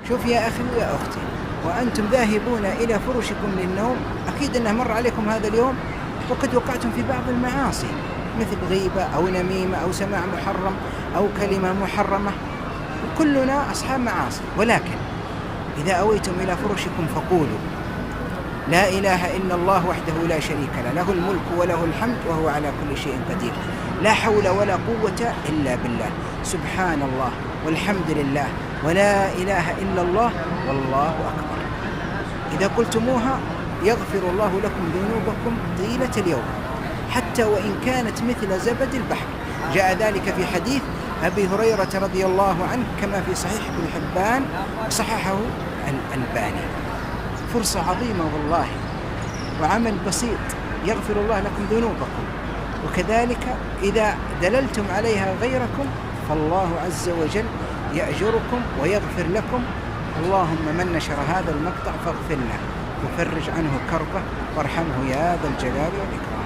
شوف يا أخي ويا أختي، وأنتم ذاهبون إلى فرشكم للنوم، أكيد أنه مر عليكم هذا اليوم وقد وقعتم في بعض المعاصي، مثل غيبة أو نميمة أو سماع محرم أو كلمة محرمة، كلنا أصحاب معاصي. ولكن إذا أويتم إلى فرشكم فقولوا لا إله إلا الله وحده لا شريك له، له الملك وله الحمد وهو على كل شيء قدير، لا حول ولا قوة إلا بالله، سبحان الله والحمد لله ولا إله إلا الله والله أكبر. إذا قلتموها يغفر الله لكم ذنوبكم طيلة اليوم، حتى وإن كانت مثل زبد البحر. جاء ذلك في حديث أبي هريرة رضي الله عنه كما في صحيح ابن حبان صححه الألباني. فرصة عظيمة والله، وعمل بسيط يغفر الله لكم ذنوبكم، وكذلك إذا دللتم عليها غيركم فالله عز وجل يأجركم ويغفر لكم. اللهم من نشر هذا المقطع فاغفر له وفرج عنه كربه وارحمه يا ذا الجلال والإكرام.